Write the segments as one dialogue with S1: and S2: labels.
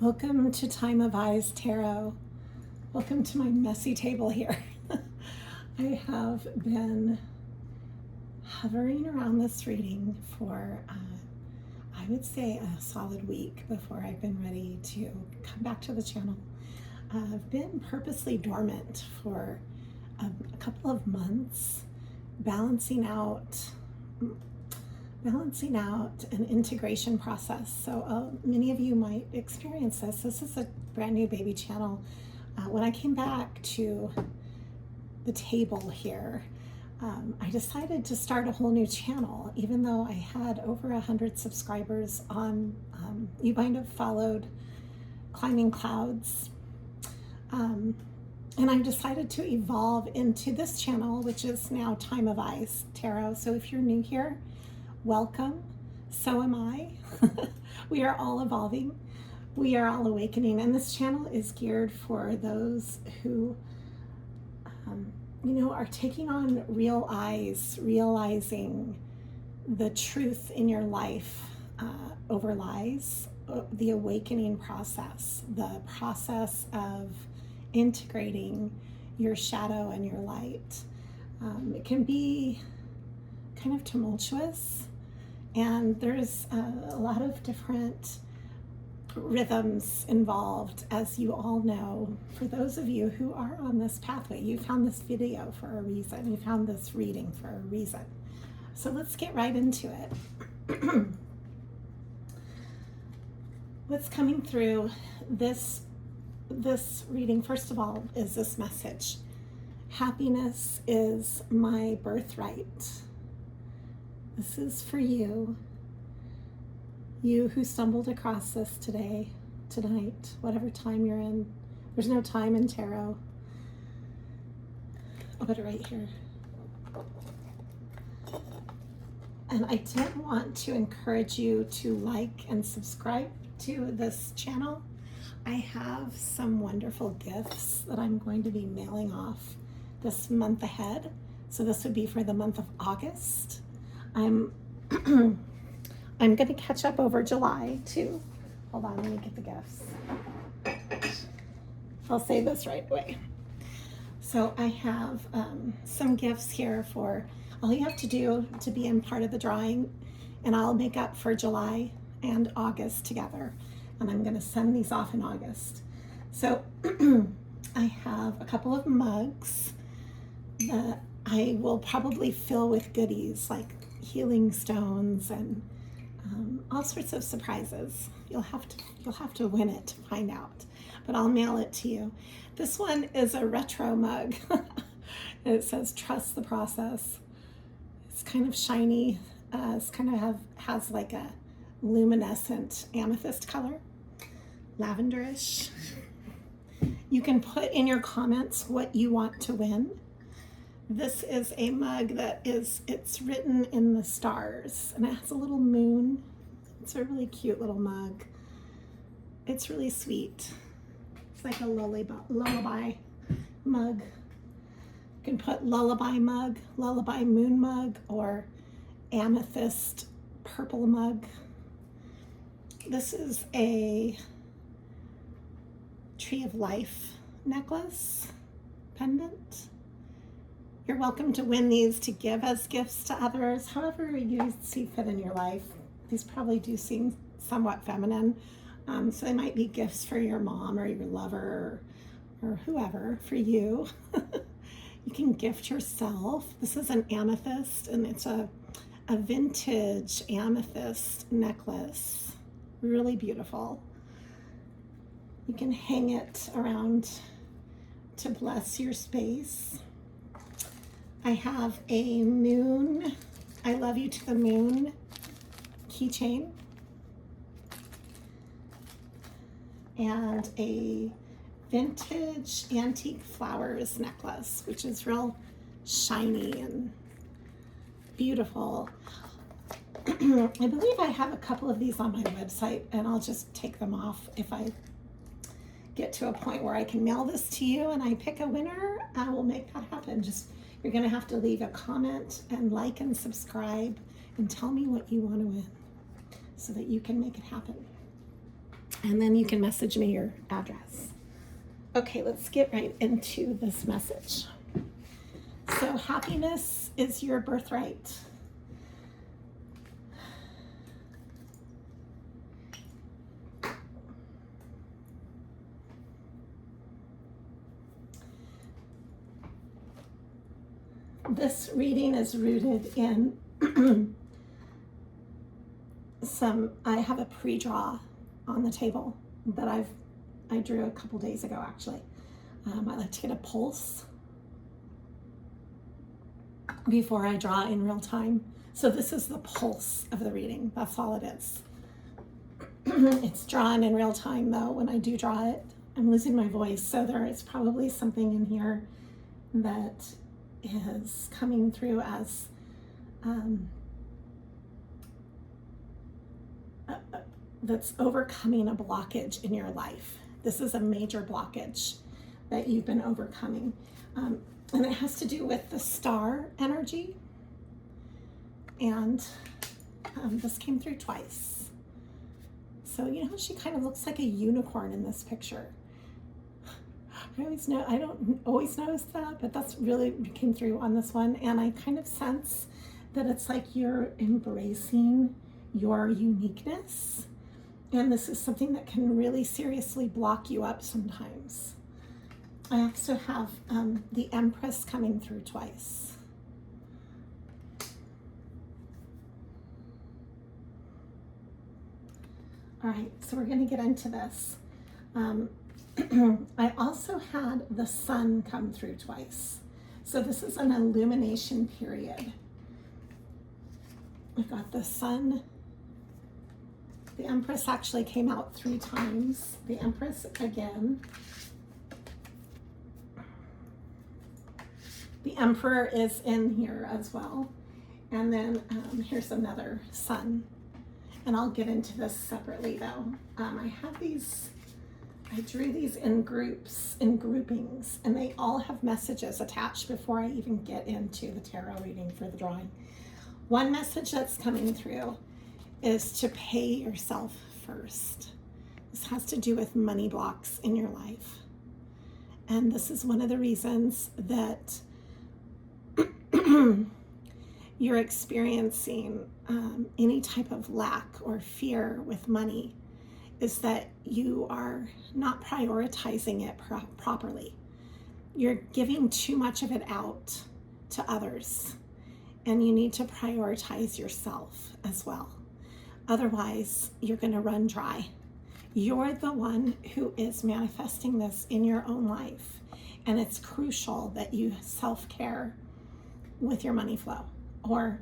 S1: Welcome to Time of Eyes Tarot. Welcome to my messy table here. I have been hovering around this reading for, I would say, a solid week before I've been ready to come back to the channel. I've been purposely dormant for a couple of months, balancing out an integration process. So many of you might experience this. This is a brand new baby channel. When I came back to the table here, I decided to start a whole new channel, even though I had over 100 subscribers on, you might have followed Climbing Clouds. And I decided to evolve into this channel, which is now Time of Eyes Tarot. So if you're new here, welcome. So am I. We are all evolving. We are all awakening. And this channel is geared for those who, are taking on real eyes, realizing the truth in your life over lies, the awakening process, the process of integrating your shadow and your light. It can be kind of tumultuous, and there's a lot of different rhythms involved, as you all know. For those of you who are on this pathway, you found this video for a reason. You found this reading for a reason. So let's get right into it. What's coming through this reading, first of all, is this message. Happiness is my birthright. This is for you. You who stumbled across this tonight, whatever time you're in. There's no time in tarot. I'll put it right here. And I did want to encourage you to like and subscribe to this channel. I have some wonderful gifts that I'm going to be mailing off this month ahead. So this would be for the month of August. I'm going to catch up over July too. Hold on, let me get the gifts. I'll say this right away. So I have some gifts here for all you have to do to be in part of the drawing, and I'll make up for July and August together. And I'm going to send these off in August. So I have a couple of mugs that I will probably fill with goodies like healing stones and all sorts of surprises. You'll have to win it to find out, but I'll mail it to you. This one is a retro mug. It says "Trust the process." It's kind of shiny. It's kind of has like a luminescent amethyst color, lavenderish. You can put in your comments what you want to win. This is a mug it's written in the stars, and it has a little moon. It's a really cute little mug. It's really sweet. It's like a lullaby mug. You can put lullaby mug, lullaby moon mug, or amethyst purple mug. This is a tree of life necklace pendant. You're welcome to win these to give as gifts to others, however you see fit in your life. These probably do seem somewhat feminine, so they might be gifts for your mom or your lover or whoever, for you. You can gift yourself. This is an amethyst, and it's a vintage amethyst necklace. Really beautiful. You can hang it around to bless your space. I have a moon, I love you to the moon keychain, and a vintage antique flowers necklace, which is real shiny and beautiful. I believe I have a couple of these on my website, and I'll just take them off if I get to a point where I can mail this to you and I pick a winner. I will make that happen. You're going to have to leave a comment and like and subscribe and tell me what you want to win so that you can make it happen. And then you can message me your address. Okay, let's get right into this message. So happiness is your birthright. This reading is rooted in I have a pre-draw on the table that I drew a couple days ago, actually. I like to get a pulse before I draw in real time. So this is the pulse of the reading. That's all it is. It's drawn in real time though. When I do draw it, I'm losing my voice. So there is probably something in here that is coming through as that's overcoming a blockage in your life. This is a major blockage that you've been overcoming. And it has to do with the star energy. And this came through twice. So you know, she kind of looks like a unicorn in this picture. I don't always notice that, but that's really came through on this one. And I kind of sense that it's like you're embracing your uniqueness. And this is something that can really seriously block you up sometimes. I also have the Empress coming through twice. All right, so we're going to get into this. I also had the Sun come through twice. So this is an illumination period. I got the Sun. The Empress actually came out 3 times. The Empress again. The Emperor is in here as well. And then here's another Sun. And I'll get into this separately though. I have these, I drew these in groups, in groupings, and they all have messages attached before I even get into the tarot reading for the drawing. One message that's coming through is to pay yourself first. This has to do with money blocks in your life. And this is one of the reasons that you're experiencing any type of lack or fear with money, is that you are not prioritizing it properly. You're giving too much of it out to others, and you need to prioritize yourself as well. Otherwise, you're going to run dry. You're the one who is manifesting this in your own life, and it's crucial that you self-care with your money flow, or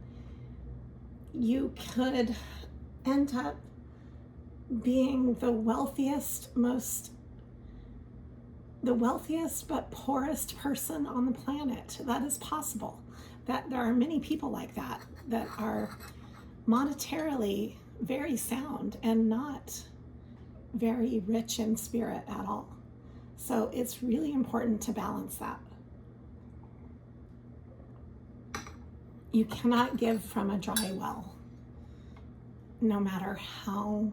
S1: you could end up being the wealthiest but poorest person on the planet. That is possible. That there are many people like that are monetarily very sound and not very rich in spirit at all. So it's really important to balance that. You cannot give from a dry well, no matter how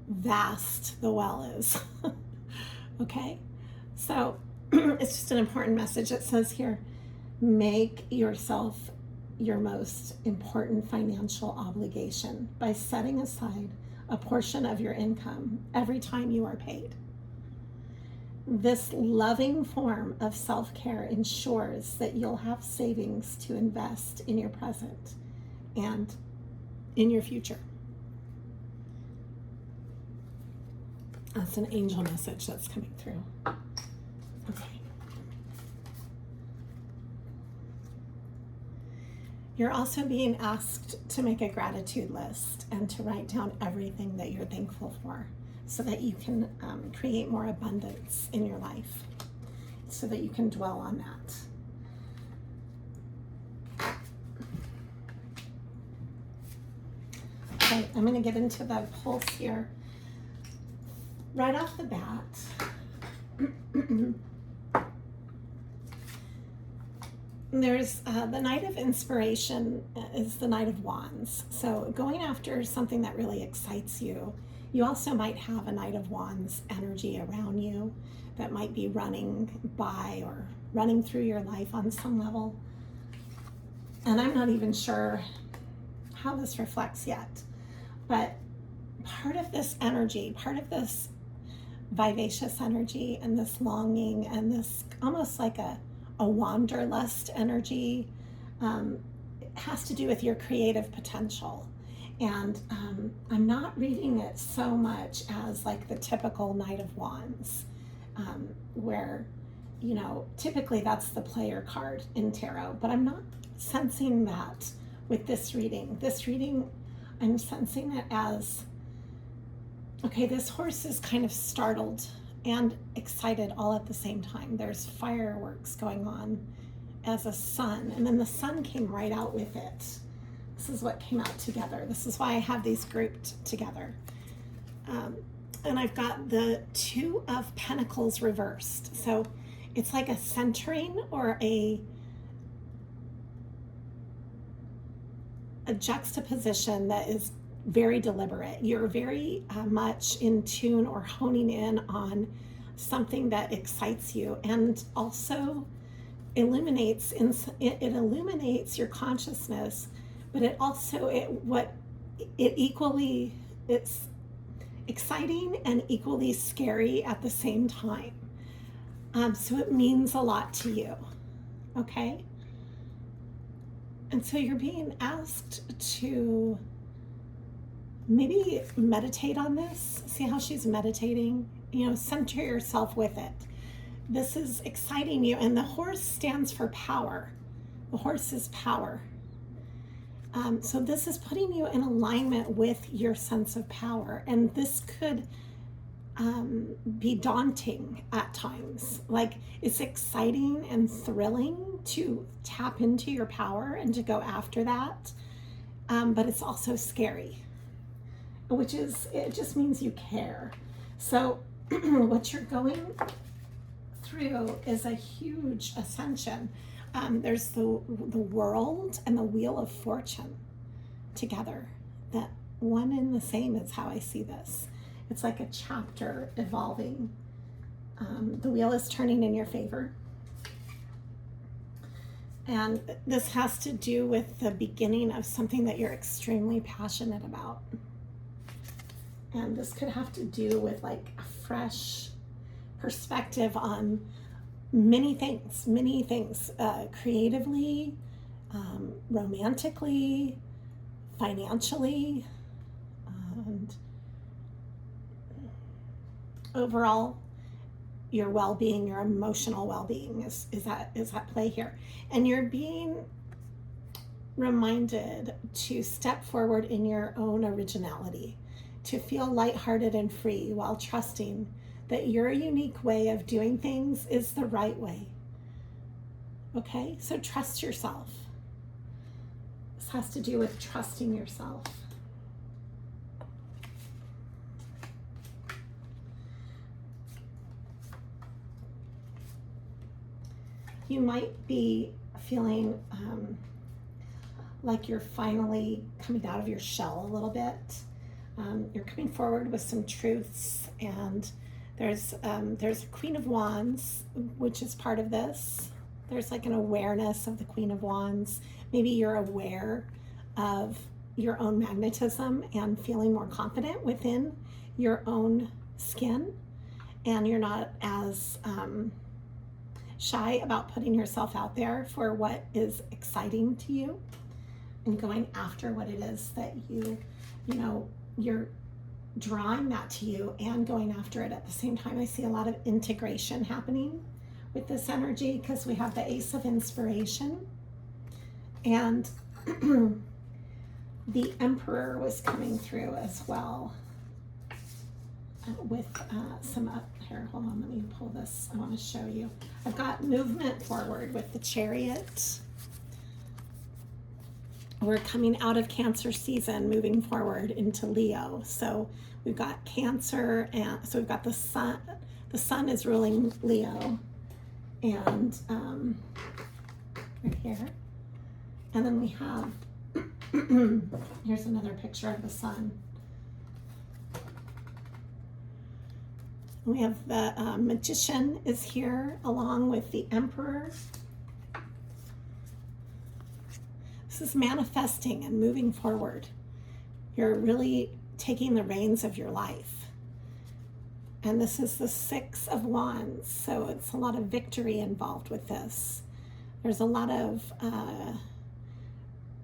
S1: vast the well is. Okay? So it's just an important message. It says here, make yourself your most important financial obligation by setting aside a portion of your income every time you are paid. This loving form of self-care ensures that you'll have savings to invest in your present and in your future. That's an angel message that's coming through. Okay. You're also being asked to make a gratitude list and to write down everything that you're thankful for, so that you can create more abundance in your life, so that you can dwell on that. Okay, I'm going to get into the pulse here. Right off the bat, there's the Knight of Inspiration is the Knight of Wands. So going after something that really excites you. You also might have a Knight of Wands energy around you that might be running by or running through your life on some level. And I'm not even sure how this reflects yet. But part of this energy, part of this vivacious energy and this longing and this almost like a wanderlust energy has to do with your creative potential. And I'm not reading it so much as like the typical Knight of Wands, where, you know, typically that's the player card in tarot, but I'm not sensing that with this reading. This reading, I'm sensing it as, okay, this horse is kind of startled and excited all at the same time. There's fireworks going on as a sun, and then the sun came right out with it. This is what came out together. This is why I have these grouped together. And I've got the Two of Pentacles reversed. So it's like a centering or a juxtaposition that is very deliberate. You're very much in tune or honing in on something that excites you and also illuminates. It illuminates your consciousness, but it also it's exciting and equally scary at the same time. So it means a lot to you, okay? And so you're being asked to maybe meditate on this. See how she's meditating? You know, center yourself with it. This is exciting you, and the horse stands for power. The horse is power. So this is putting you in alignment with your sense of power, and this could be daunting at times. Like, it's exciting and thrilling to tap into your power and to go after that, but it's also scary, which is, it just means you care. So what you're going through is a huge ascension. There's the world and the wheel of fortune together. That one and the same is how I see this. It's like a chapter evolving. The wheel is turning in your favor. And this has to do with the beginning of something that you're extremely passionate about. And this could have to do with like a fresh perspective on many things, creatively, romantically, financially, and overall, your well-being, your emotional well-being is at play here. And you're being reminded to step forward in your own originality, to feel lighthearted and free while trusting that your unique way of doing things is the right way. Okay, so trust yourself. This has to do with trusting yourself. You might be feeling like you're finally coming out of your shell a little bit. You're coming forward with some truths, and there's a Queen of Wands, which is part of this. There's like an awareness of the Queen of Wands. Maybe you're aware of your own magnetism and feeling more confident within your own skin, and you're not as shy about putting yourself out there for what is exciting to you and going after what it is that you know, you're drawing that to you and going after it at the same time. I see a lot of integration happening with this energy because we have the Ace of Inspiration, and the Emperor was coming through as well with some up here. Hold on, let me pull this. I want to show you. I've got movement forward with the Chariot. We're coming out of Cancer season, moving forward into Leo. So we've got Cancer, and so we've got the sun. The sun is ruling Leo, and right here. And then we have, here's another picture of the sun. We have the magician is here along with the emperor. This is manifesting and moving forward. You're really taking the reins of your life. And this is the 6 of Wands, so it's a lot of victory involved with this. There's a lot of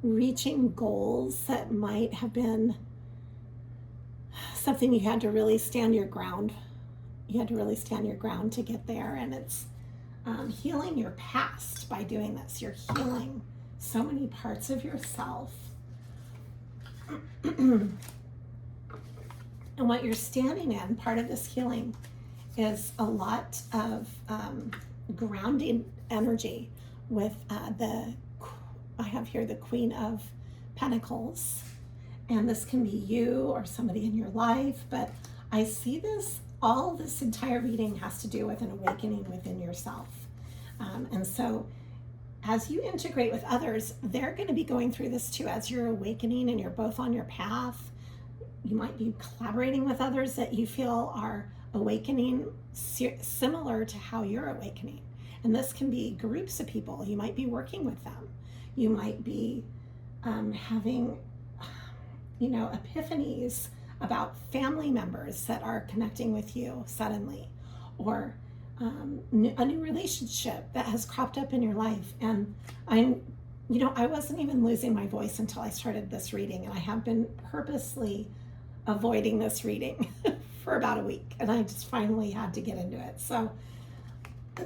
S1: reaching goals that might have been something you had to really stand your ground. You had to really stand your ground to get there, and it's healing your past by doing this. You're healing so many parts of yourself. And what you're standing in, part of this healing, is a lot of grounding energy with I have here the Queen of Pentacles. And this can be you or somebody in your life, but I see this, all this entire reading has to do with an awakening within yourself. And so as you integrate with others, they're going to be going through this too as you're awakening and you're both on your path. You might be collaborating with others that you feel are awakening similar to how you're awakening. And this can be groups of people. You might be working with them. You might be having, epiphanies about family members that are connecting with you suddenly, or a new relationship that has cropped up in your life. And I wasn't even losing my voice until I started this reading, and I have been purposely avoiding this reading for about a week, and I just finally had to get into it. So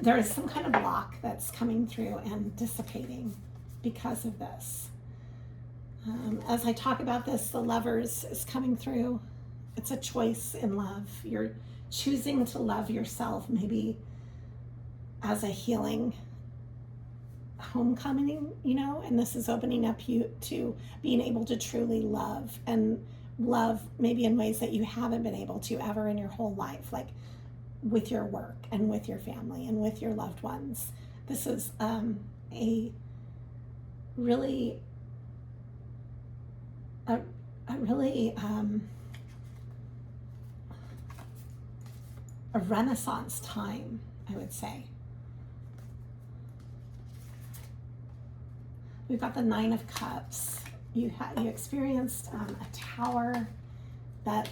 S1: there is some kind of block that's coming through and dissipating because of this. As I talk about this, the Lovers is coming through. It's a choice in love. You're choosing to love yourself, maybe as a healing homecoming, and this is opening up you to being able to truly love, and love maybe in ways that you haven't been able to ever in your whole life, like with your work and with your family and with your loved ones. This is a renaissance time, I would say. We've got the 9 of Cups. You experienced a tower that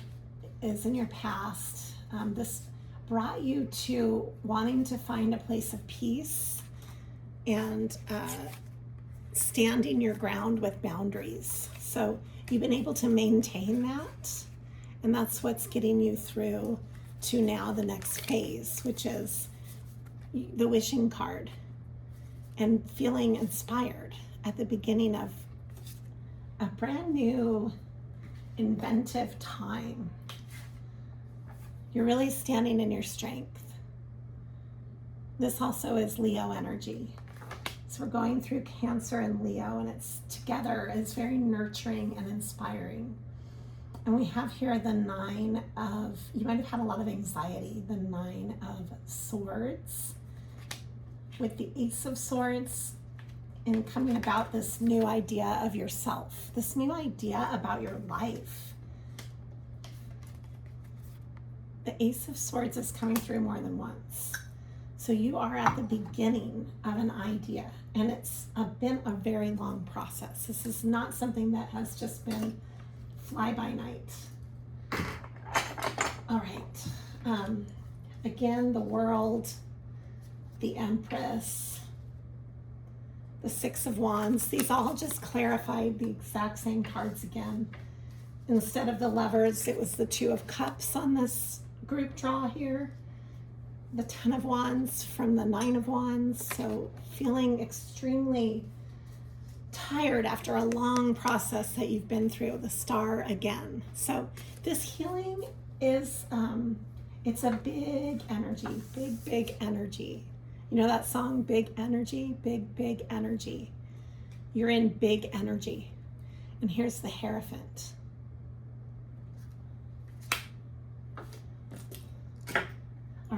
S1: is in your past. This brought you to wanting to find a place of peace and standing your ground with boundaries. So you've been able to maintain that, and that's what's getting you through to now the next phase, which is the wishing card and feeling inspired at the beginning of a brand new inventive time. You're really standing in your strength. This also is Leo energy. So we're going through Cancer and Leo, and it's together. It's very nurturing and inspiring. And we have here the 9 of, you might have had a lot of anxiety, the 9 of Swords with the Ace of Swords, and coming about this new idea of yourself, this new idea about your life. The Ace of Swords is coming through more than once. So you are at the beginning of an idea, and it's been a very long process. This is not something that has just been fly by night. All right. Again, the World, the Empress, the 6 of Wands. These all just clarified the exact same cards again. Instead of the Lovers, it was the 2 of Cups on this group draw here. The 10 of Wands from the 9 of Wands. So feeling extremely tired after a long process that you've been through. The Star again. So this healing is, it's a big energy, big energy. You know that song, Big Energy, big energy. You're in big energy. And here's the Hierophant. All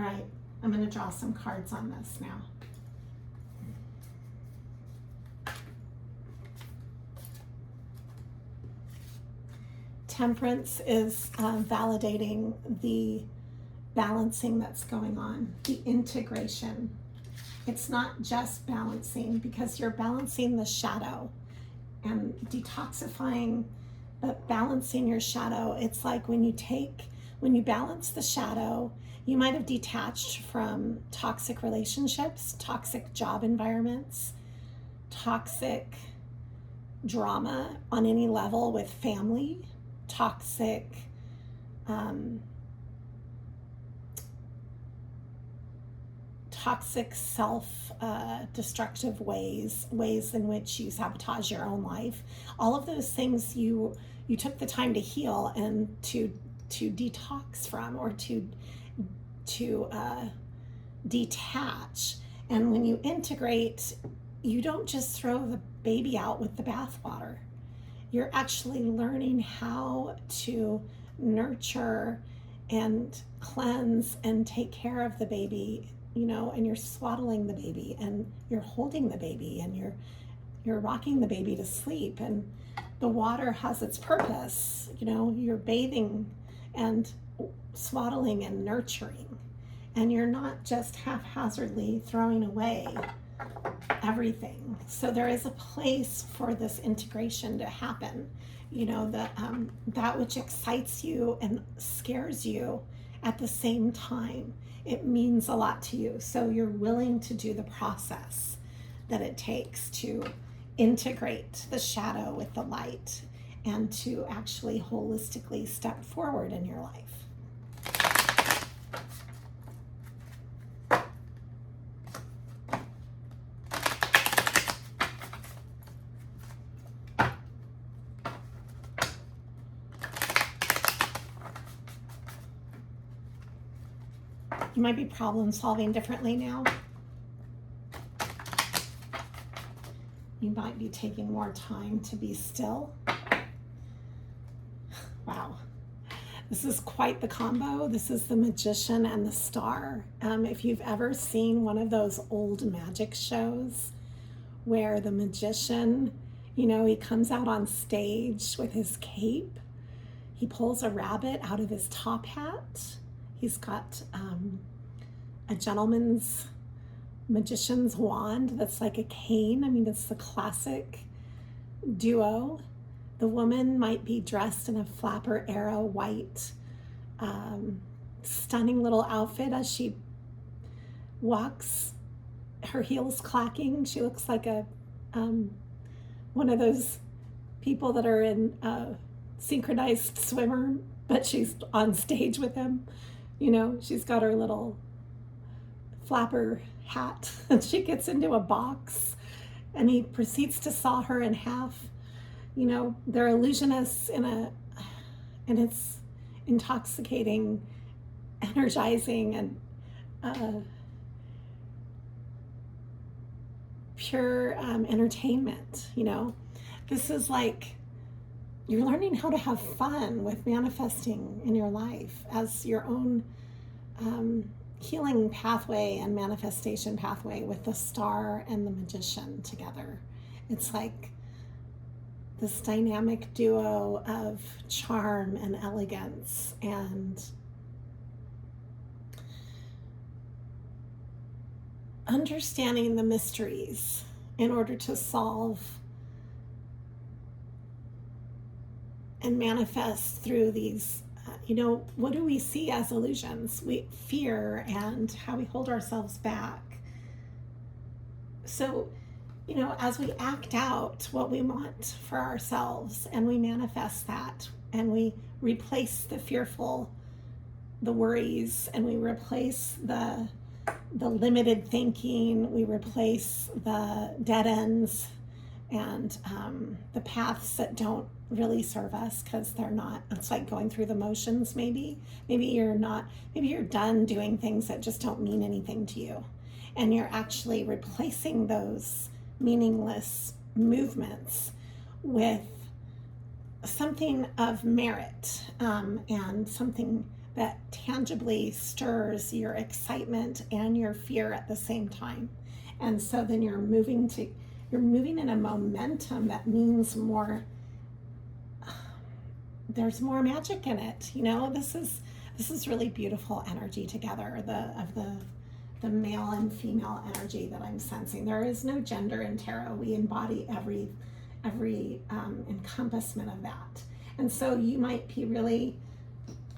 S1: right, I'm going to draw some cards on this now. Temperance is validating the balancing that's going on, the integration. It's not just balancing, because you're balancing the shadow and detoxifying, but balancing your shadow. It's like when you balance the shadow, you might have detached from toxic relationships, toxic job environments, toxic drama on any level with family, toxic self-destructive ways in which you sabotage your own life. All of those things you took the time to heal and to detox from, or to detach. And when you integrate, you don't just throw the baby out with the bathwater. You're actually learning how to nurture and cleanse and take care of the baby, and you're swaddling the baby, and you're holding the baby, and you're rocking the baby to sleep, and the water has its purpose. You're bathing and swaddling and nurturing, and you're not just haphazardly throwing away everything. So there is a place for this integration to happen. That which excites you and scares you at the same time, it means a lot to you. So you're willing to do the process that it takes to integrate the shadow with the light, and to actually holistically step forward in your life. You might be problem solving differently now. You might be taking more time to be still. Wow. This is quite the combo. This is the Magician and the Star. If you've ever seen one of those old magic shows where the magician, he comes out on stage with his cape, he pulls a rabbit out of his top hat, he's got a gentleman's magician's wand that's like a cane. It's the classic duo. The woman might be dressed in a flapper era white, stunning little outfit as she walks, her heels clacking. She looks like a one of those people that are in synchronized swimmer, but she's on stage with him. She's got her little flapper hat, and she gets into a box, and he proceeds to saw her in half. They're illusionists and it's intoxicating, energizing, and pure entertainment. This is like you're learning how to have fun with manifesting in your life as your own healing pathway and manifestation pathway, with the Star and the Magician together. It's like this dynamic duo of charm and elegance and understanding the mysteries in order to solve and manifest through these, what do we see as illusions? Fear and how we hold ourselves back. So, as we act out what we want for ourselves, and we manifest that, and we replace the fearful, the worries, and we replace the limited thinking, we replace the dead ends and the paths that don't really serve us, because they're not, it's like going through the motions. Maybe you're done doing things that just don't mean anything to you, and you're actually replacing those meaningless movements with something of merit, and something that tangibly stirs your excitement and your fear at the same time. And so then you're moving in a momentum that means more there's more magic in it. You know, this is really beautiful energy together, the male and female energy that I'm sensing. There is no gender in tarot. We embody every encompassment of that. And so you might be really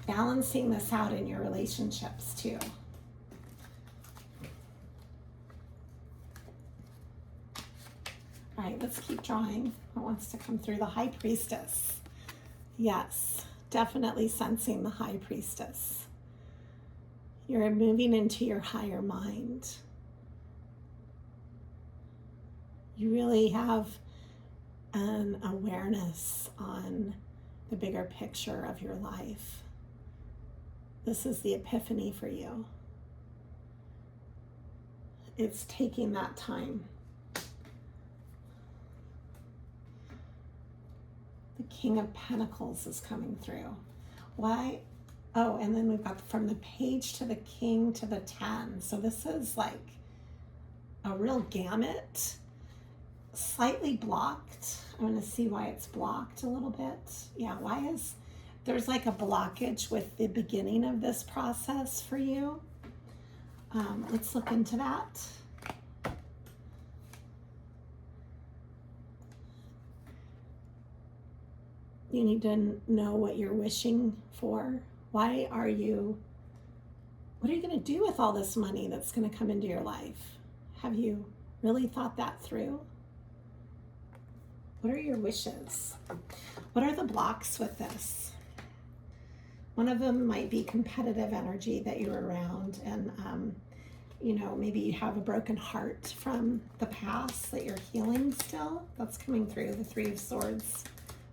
S1: balancing this out in your relationships too. All right, let's keep drawing. What wants to come through? The High Priestess. Yes, definitely sensing the High Priestess. You're moving into your higher mind. You really have an awareness on the bigger picture of your life. This is the epiphany for you. It's taking that time. The King of Pentacles is coming through. Why? Oh, and then we've got from the Page to the King to the 10. So this is like a real gamut. Slightly blocked. I'm going to see why it's blocked a little bit. Yeah, why is there's like a blockage with the beginning of this process for you? Let's look into that. You need to know what you're wishing for. What are you going to do with all this money that's going to come into your life? Have you really thought that through? What are your wishes? What are the blocks with this? One of them might be competitive energy that you're around, and maybe you have a broken heart from the past that you're healing still. That's coming through. The Three of Swords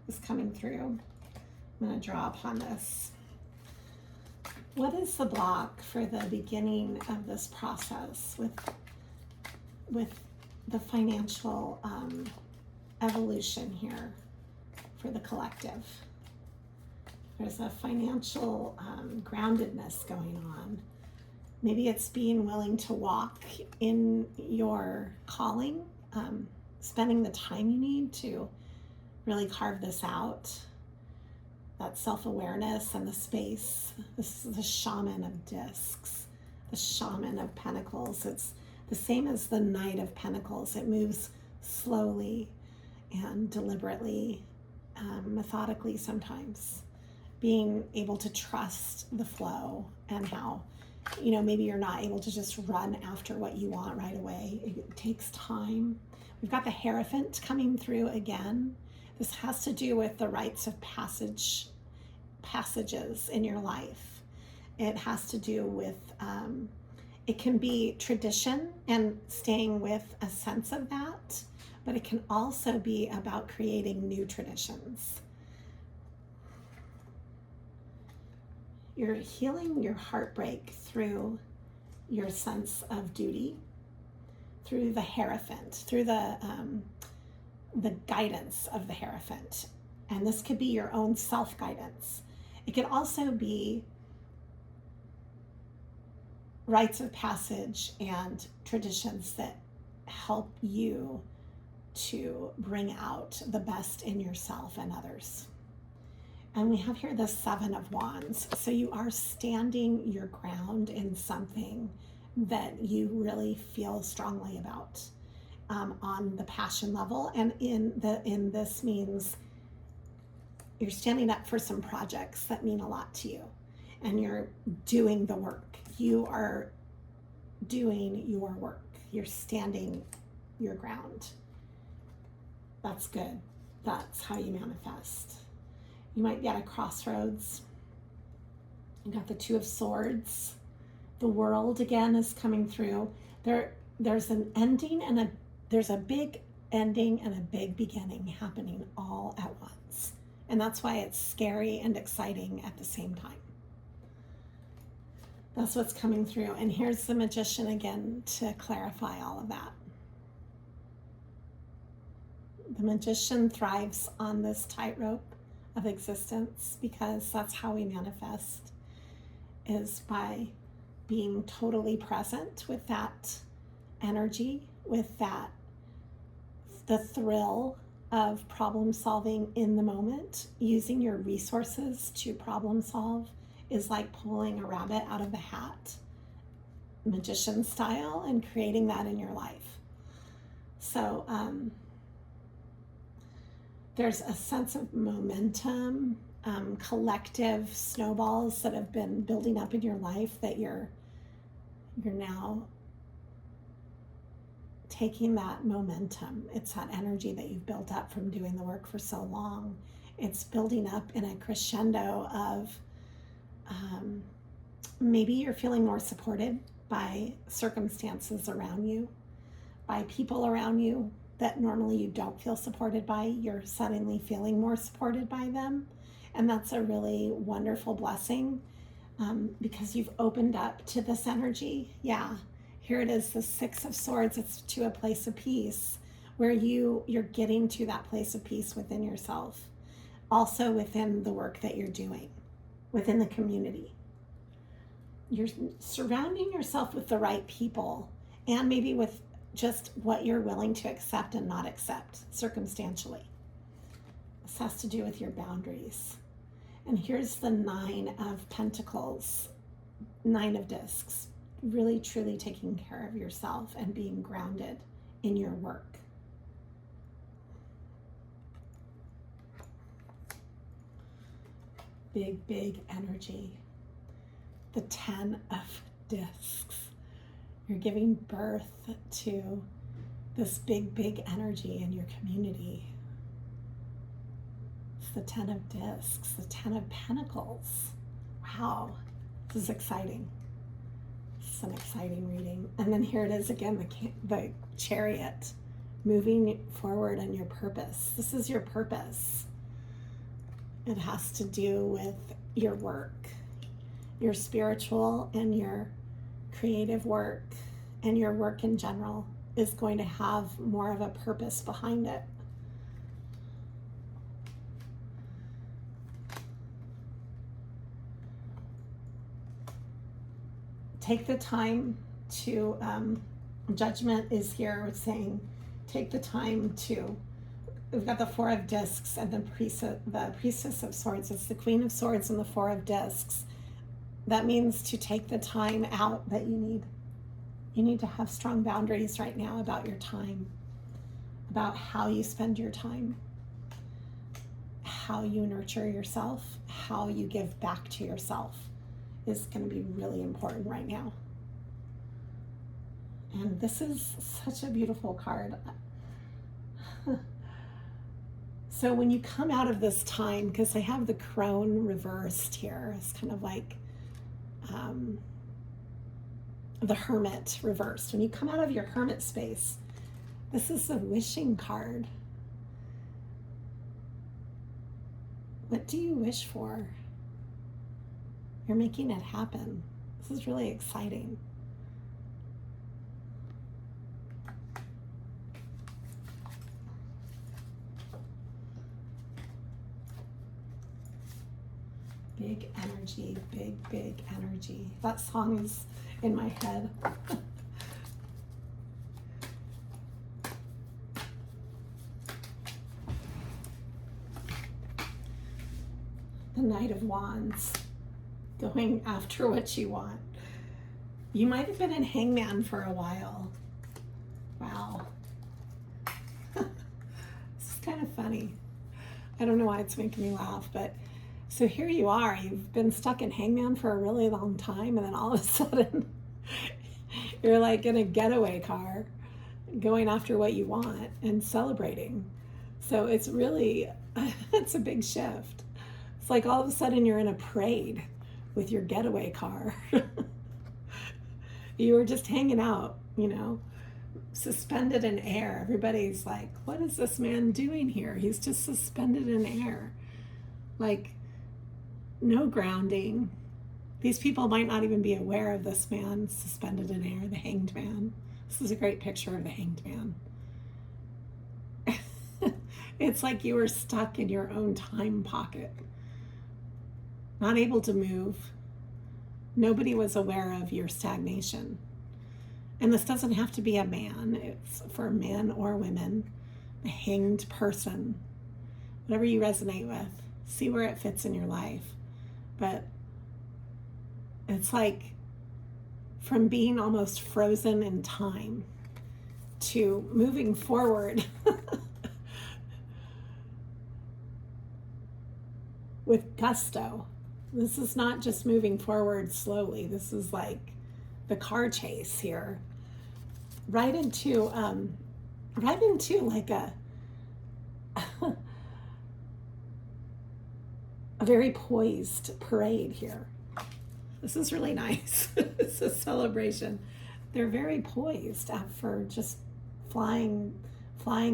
S1: is coming through. I'm going to draw upon this. What is the block for the beginning of this process with the financial evolution here for the collective? There's a financial groundedness going on. Maybe it's being willing to walk in your calling, spending the time you need to really carve this out. That self-awareness and the space. This is the Shaman of Discs, the Shaman of Pentacles. It's the same as the Knight of Pentacles. It moves slowly and deliberately, methodically sometimes. Being able to trust the flow and how, maybe you're not able to just run after what you want right away. It takes time. We've got the Hierophant coming through again. This has to do with the rites of passages in your life. It has to do with, it can be tradition and staying with a sense of that, but it can also be about creating new traditions. You're healing your heartbreak through your sense of duty, through the Hierophant, through the guidance of the Hierophant. And this could be your own self-guidance. It could also be rites of passage and traditions that help you to bring out the best in yourself and others. And we have here the Seven of Wands. So you are standing your ground in something that you really feel strongly about on the passion level. And in this means you're standing up for some projects that mean a lot to you. And you're doing the work. You are doing your work. You're standing your ground. That's good. That's how you manifest. You might be at a crossroads. You got the Two of Swords. The World again is coming through. There's an ending and there's a big ending and a big beginning happening all at once. And that's why it's scary and exciting at the same time. That's what's coming through. And here's the Magician again to clarify all of that. The Magician thrives on this tightrope of existence because that's how we manifest, is by being totally present with that energy, with that, the thrill of problem solving in the moment, using your resources to problem solve, is like pulling a rabbit out of the hat, magician style, and creating that in your life. So there's a sense of momentum, collective snowballs that have been building up in your life that you're now taking that momentum. It's that energy that you've built up from doing the work for so long. It's building up in a crescendo of maybe you're feeling more supported by circumstances around you, by people around you that normally you don't feel supported by. You're suddenly feeling more supported by them. And that's a really wonderful blessing because you've opened up to this energy. Yeah. Here it is, the Six of Swords. It's to a place of peace where you're getting to that place of peace within yourself, also within the work that you're doing, within the community. You're surrounding yourself with the right people, and maybe with just what you're willing to accept and not accept circumstantially. This has to do with your boundaries. And here's the Nine of Pentacles, Nine of Discs. Really, truly taking care of yourself and being grounded in your work. Big, big energy. The 10 of Discs. You're giving birth to this big, big energy in your community. It's the 10 of Discs, the 10 of Pentacles. Wow, this is exciting. An exciting reading. And then here it is again, the Chariot, moving forward on your purpose. This is your purpose. It has to do with your work, your spiritual and your creative work, and your work in general is going to have more of a purpose behind it. Take the time to, Judgment is here saying, take the time to, we've got the Four of Discs and the Priestess of Swords. It's the Queen of Swords and the Four of Discs. That means to take the time out that you need. You need to have strong boundaries right now about your time, about how you spend your time, how you nurture yourself, how you give back to yourself. Is going to be really important right now. And this is such a beautiful card. So when you come out of this time, because I have the Crone reversed here, it's kind of like the Hermit reversed. When you come out of your Hermit space, this is the Wishing card. What do you wish for? You're making it happen. This is really exciting. Big energy, big, big energy. That song is in my head. The Knight of Wands. Going after what you want. You might have been in Hangman for a while. Wow. This is kind of funny. I don't know why it's making me laugh, but so here you are. You've been stuck in Hangman for a really long time, and then all of a sudden you're like in a getaway car going after what you want and celebrating. So it's really, it's a big shift. It's like all of a sudden you're in a parade with your getaway car. You were just hanging out, you know, suspended in air. Everybody's like, what is this man doing here? He's just suspended in air. Like, no grounding. These people might not even be aware of this man suspended in air, the Hanged Man. This is a great picture of the Hanged Man. It's like you were stuck in your own time pocket, not able to move. Nobody was aware of your stagnation. And this doesn't have to be a man. It's for men or women. the hanged person, whatever you resonate with, see where it fits in your life. But it's like from being almost frozen in time to moving forward with gusto. This is not just moving forward slowly. This is like the car chase here, right into like a a very poised parade here. This is really nice. It's a celebration. They're very poised for just flying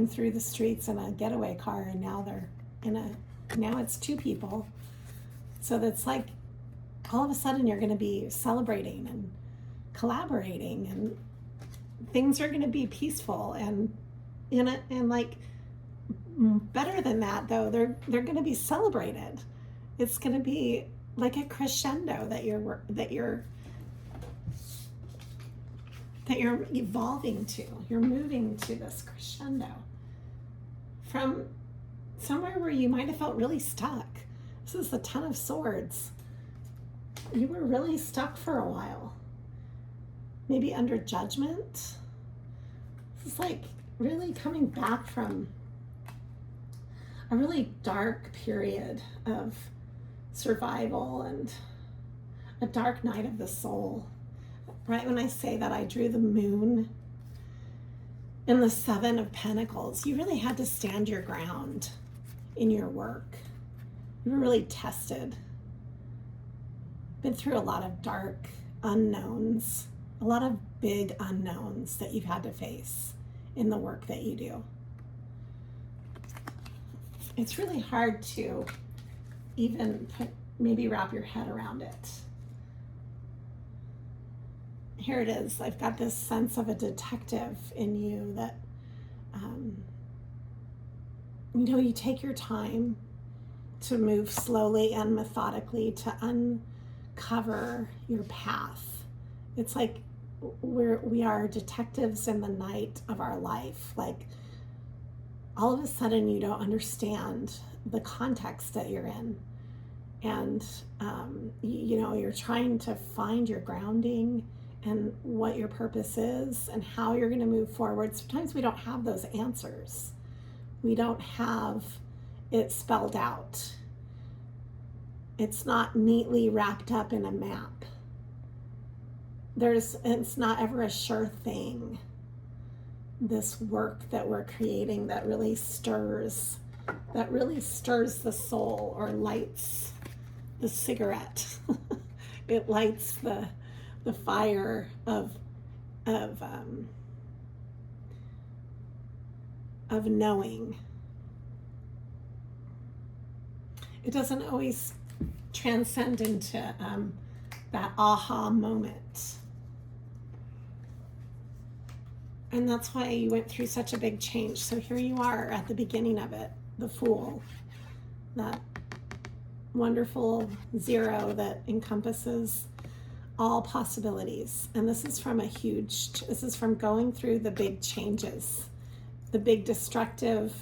S1: through the streets in a getaway car, and now they're now it's two people. So that's like all of a sudden you're going to be celebrating and collaborating, and things are going to be peaceful and like better than that though, they're going to be celebrated. It's going to be like a crescendo that you're evolving to. You're moving to this crescendo from somewhere where you might have felt really stuck. This is the Ten of Swords. You were really stuck for a while, maybe under judgment. This is like really coming back from a really dark period of survival and a dark night of the soul. Right when I say that, I drew the moon and the Seven of Pentacles. You really had to stand your ground in your work. You were really tested. Been through a lot of dark unknowns, a lot of big unknowns that you've had to face in the work that you do. It's really hard to even maybe wrap your head around it. Here it is. I've got this sense of a detective in you that, you take your time to move slowly and methodically to uncover your path. It's like we are detectives in the night of our life. Like all of a sudden you don't understand the context that you're in. And, you're trying to find your grounding and what your purpose is and how you're going to move forward. Sometimes we don't have those answers. We don't have it spelled out. It's not neatly wrapped up in a map. It's not ever a sure thing. This work that we're creating that really stirs the soul or lights the cigarette. It lights the fire of knowing. It doesn't always transcend into that aha moment. And that's why you went through such a big change. So here you are at the beginning of it, the Fool, that wonderful zero that encompasses all possibilities. And this is from going through the big changes, the big destructive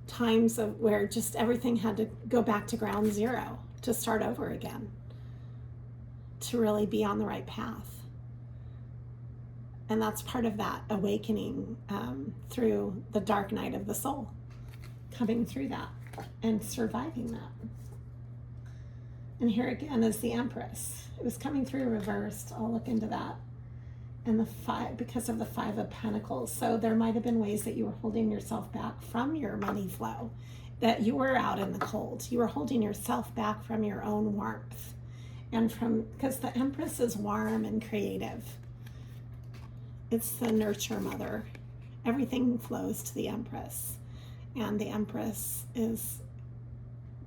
S1: times of where just everything had to go back to ground zero to start over again, to really be on the right path. And that's part of that awakening through the dark night of the soul, coming through that and surviving that. And here again is the Empress. It was coming through reversed. I'll look into that. And the five, because of the Five of Pentacles. So there might have been ways that you were holding yourself back from your money flow, that you were out in the cold. You were holding yourself back from your own warmth. And because the Empress is warm and creative. It's the nurture mother. Everything flows to the Empress. And the Empress is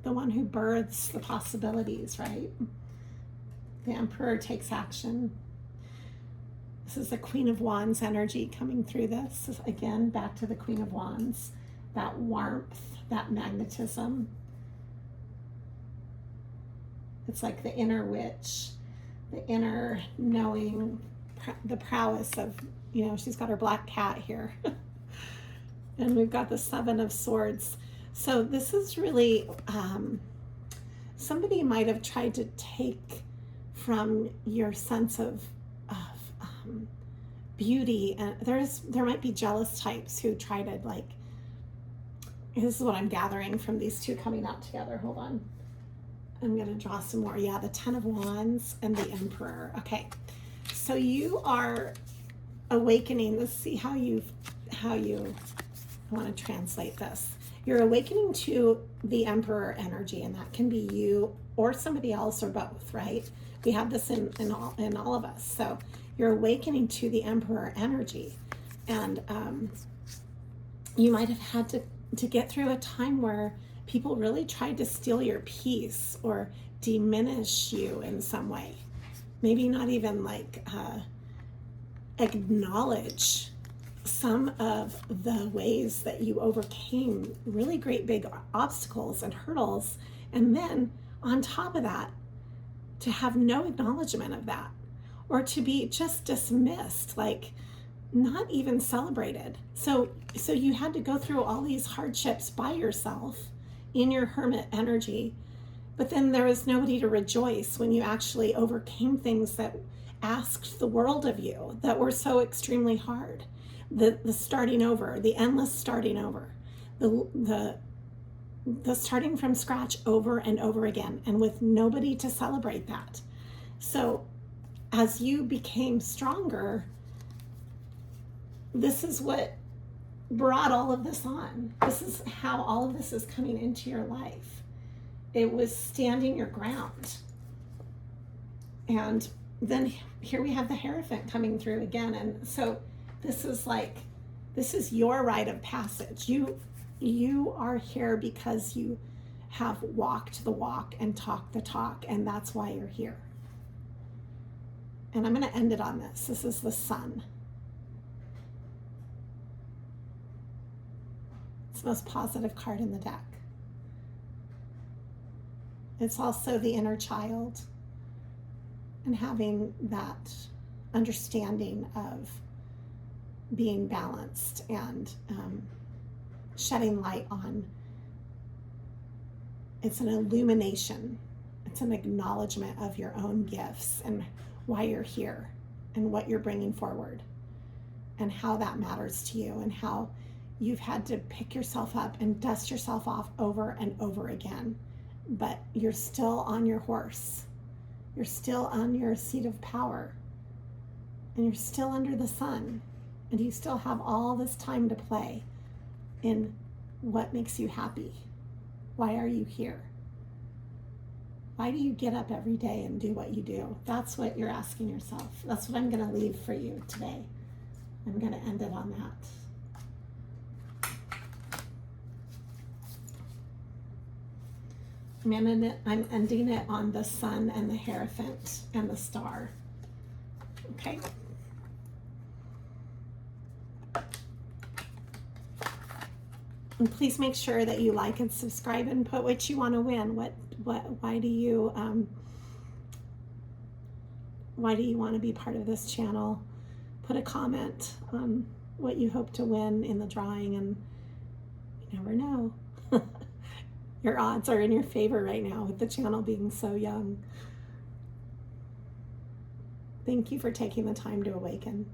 S1: the one who births the possibilities, right? The Emperor takes action. This is the Queen of Wands energy coming through this. Again, back to the Queen of Wands. That warmth, that magnetism. It's like the inner witch, the inner knowing, the prowess of, she's got her black cat here. And we've got the Seven of Swords. So this is really, somebody might have tried to take from your sense of beauty, and there might be jealous types who try to, like, this is what I'm gathering from these two coming out together. Hold on. I'm going to draw some more. Yeah, the Ten of Wands and the Emperor. Okay. So you are awakening. Let's see how you I want to translate this. You're awakening to the Emperor energy, and that can be you or somebody else or both, right? We have this in all of us. So you're awakening to the Emperor energy, and you might have had to get through a time where people really tried to steal your peace or diminish you in some way. Maybe not even like acknowledge some of the ways that you overcame really great big obstacles and hurdles. And then on top of that, to have no acknowledgement of that, or to be just dismissed, like not even celebrated. So you had to go through all these hardships by yourself in your hermit energy, but then there was nobody to rejoice when you actually overcame things that asked the world of you, that were so extremely hard. The starting over, the endless starting over, the starting from scratch over and over again, and with nobody to celebrate that. So as you became stronger, this is what brought all of this on. This is how all of this is coming into your life. It was standing your ground. And then here we have the Hierophant coming through again. And so this is your rite of passage. You are here because you have walked the walk and talked the talk, and that's why you're here. And I'm going to end it on this. This is the Sun. It's the most positive card in the deck. It's also the inner child, and having that understanding of being balanced and shedding light on. It's an illumination. It's an acknowledgement of your own gifts and why you're here and what you're bringing forward and how that matters to you, and how you've had to pick yourself up and dust yourself off over and over again. But you're still on your horse. You're still on your seat of power. And you're still under the sun. And you still have all this time to play in what makes you happy. Why are you here? Why do you get up every day and do what you do? That's what you're asking yourself. That's what I'm going to leave for you today. I'm going to end it on that. I'm ending it on the Sun and the Hierophant and the Star. Okay? And please make sure that you like and subscribe and put what you want to win. Why do you want to be part of this channel? Put a comment on what you hope to win in the drawing, and you never know. Your odds are in your favor right now with the channel being so young. Thank you for taking the time to awaken.